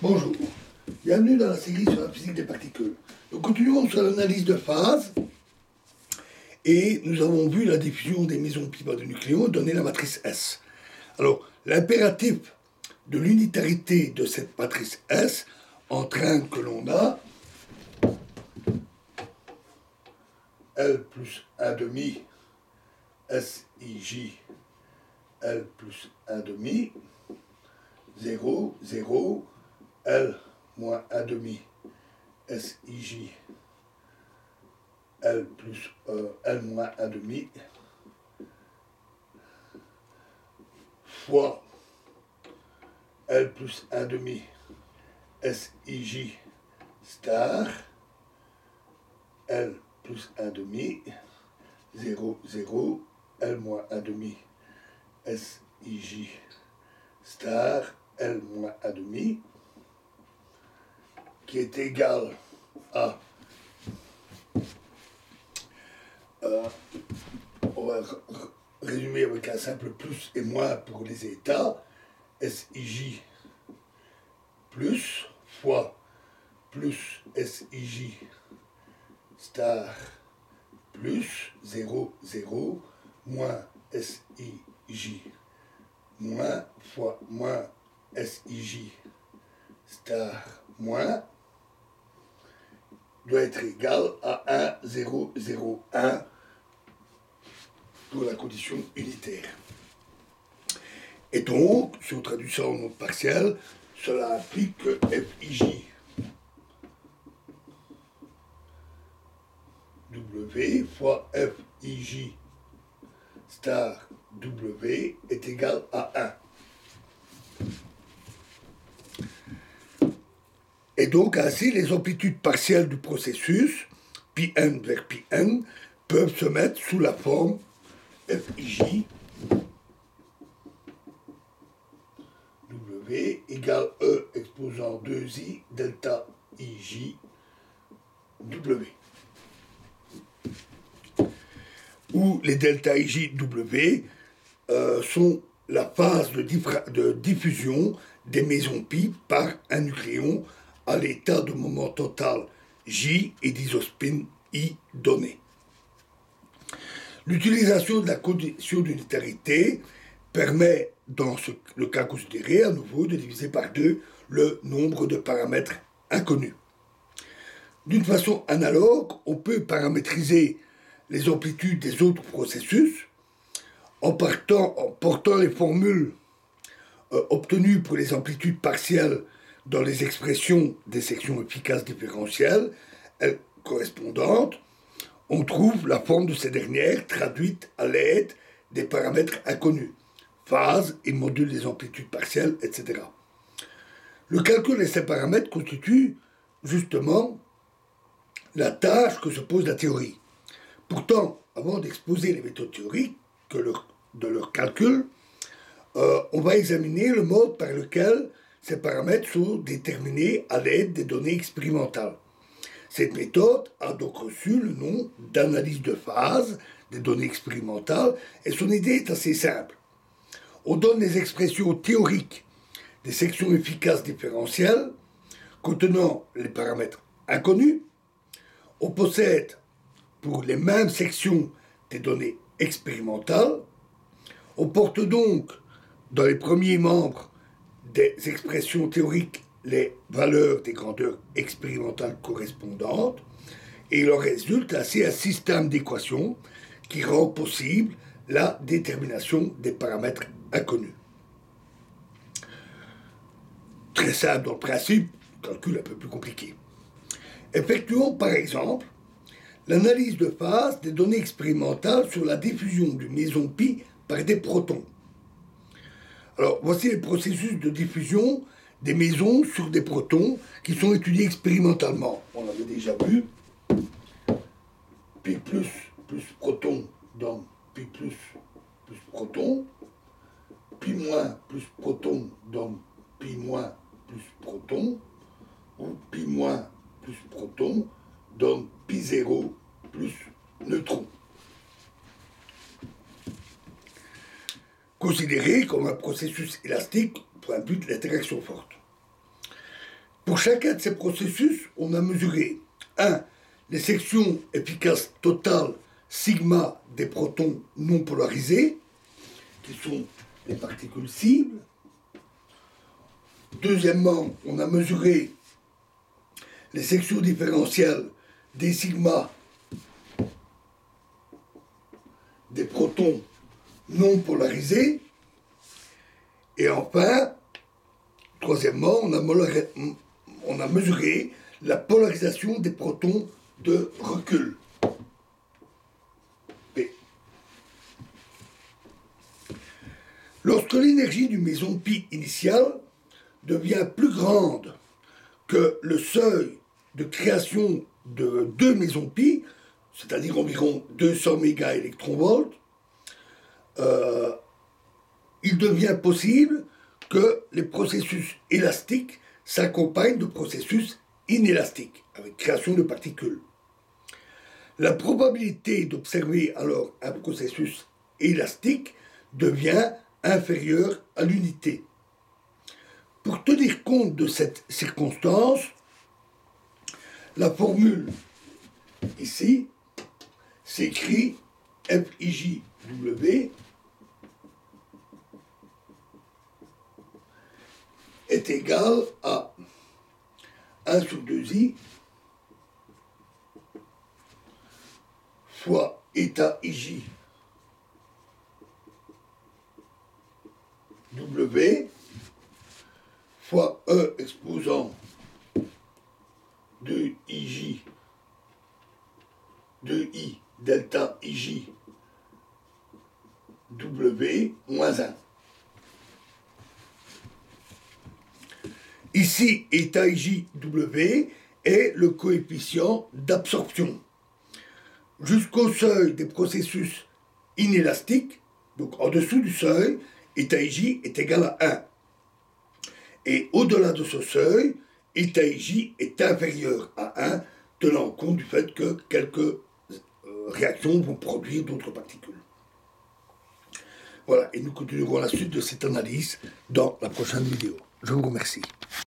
Bonjour, bienvenue dans la série sur la physique des particules. Nous continuons sur l'analyse de phase et nous avons vu la diffusion des mesons pi par des nucléons donner la matrice S. Alors, l'impératif de l'unitarité de cette matrice S entraîne que l'on a L plus 1 demi SIJ L plus 1 demi 0, 0 L moins 1 demi SIJ L plus L moins 1 demi fois L plus 1 demi SIJ star L plus 1 demi 0, 0 L moins 1 demi SIJ star L moins 1 demi qui est égal à on va résumer avec un simple plus et moins pour les états, SIJ plus fois plus SIJ star plus 0, 0 moins SIJ moins fois moins SIJ star moins doit être égal à 1, 0, 0, 1 pour la condition unitaire. Et donc, si on traduit ça en nombre partiel, cela implique que FIJ W fois FIJ star W est égal à 1. Et donc, ainsi, les amplitudes partielles du processus, Pn vers Pn, peuvent se mettre sous la forme FIJ W égale E exposant 2I delta IJ W. Où les delta IJ W sont la phase de diffusion des mesons pi par un nucléon à l'état de moment total J et d'isospin I donné. L'utilisation de la condition d'unitarité permet, dans le cas considéré, à nouveau, de diviser par 2 le nombre de paramètres inconnus. D'une façon analogue, on peut paramétriser les amplitudes des autres processus en portant les formules obtenues pour les amplitudes partielles dans les expressions des sections efficaces différentielles correspondantes. On trouve la forme de ces dernières traduite à l'aide des paramètres inconnus, phase et module des amplitudes partielles, etc. Le calcul de ces paramètres constitue justement la tâche que se pose la théorie. Pourtant, avant d'exposer les méthodes théoriques de leur calcul, on va examiner le mode par lequel ces paramètres sont déterminés à l'aide des données expérimentales. Cette méthode a donc reçu le nom d'analyse de phase des données expérimentales et son idée est assez simple. On donne les expressions théoriques des sections efficaces différentielles contenant les paramètres inconnus. On possède pour les mêmes sections des données expérimentales. On porte donc dans les premiers membres des expressions théoriques les valeurs des grandeurs expérimentales correspondantes, et il en résulte ainsi un système d'équations qui rend possible la détermination des paramètres inconnus. Très simple dans le principe, calcul un peu plus compliqué. Effectuons par exemple l'analyse de phase des données expérimentales sur la diffusion d'une maison pi par des protons. Alors, voici les processus de diffusion des mesons sur des protons qui sont étudiés expérimentalement. On l'avait déjà vu. Pi plus proton donne pi plus proton. Pi moins plus proton donne pi moins plus proton. Ou pi moins plus proton donne pi 0 plus neutron. Considéré comme un processus élastique pour un but d'interaction forte. Pour chacun de ces processus, on a mesuré 1. Les sections efficaces totales sigma des protons non polarisés, qui sont les particules cibles. Deuxièmement, on a mesuré les sections différentielles des sigma des protons non polarisés. Et enfin, troisièmement, on a mesuré la polarisation des protons de recul. P. Lorsque l'énergie du méson pi initial devient plus grande que le seuil de création de 2 mésons pi, c'est-à-dire environ 200 mégaélectronvolts, il devient possible que les processus élastiques s'accompagnent de processus inélastiques, avec création de particules. La probabilité d'observer alors un processus élastique devient inférieure à l'unité. Pour tenir compte de cette circonstance, la formule ici s'écrit FIJW est égal à 1 sur 2i fois état IJ W fois E exposant 2IJ 2I delta IJ W moins 1. Ici, état IJW est le coefficient d'absorption. Jusqu'au seuil des processus inélastiques, donc en dessous du seuil, état IJ est égal à 1. Et au-delà de ce seuil, état IJ est inférieur à 1, tenant compte du fait que quelques réactions vont produire d'autres particules. Voilà, et nous continuerons la suite de cette analyse dans la prochaine vidéo. Je vous remercie.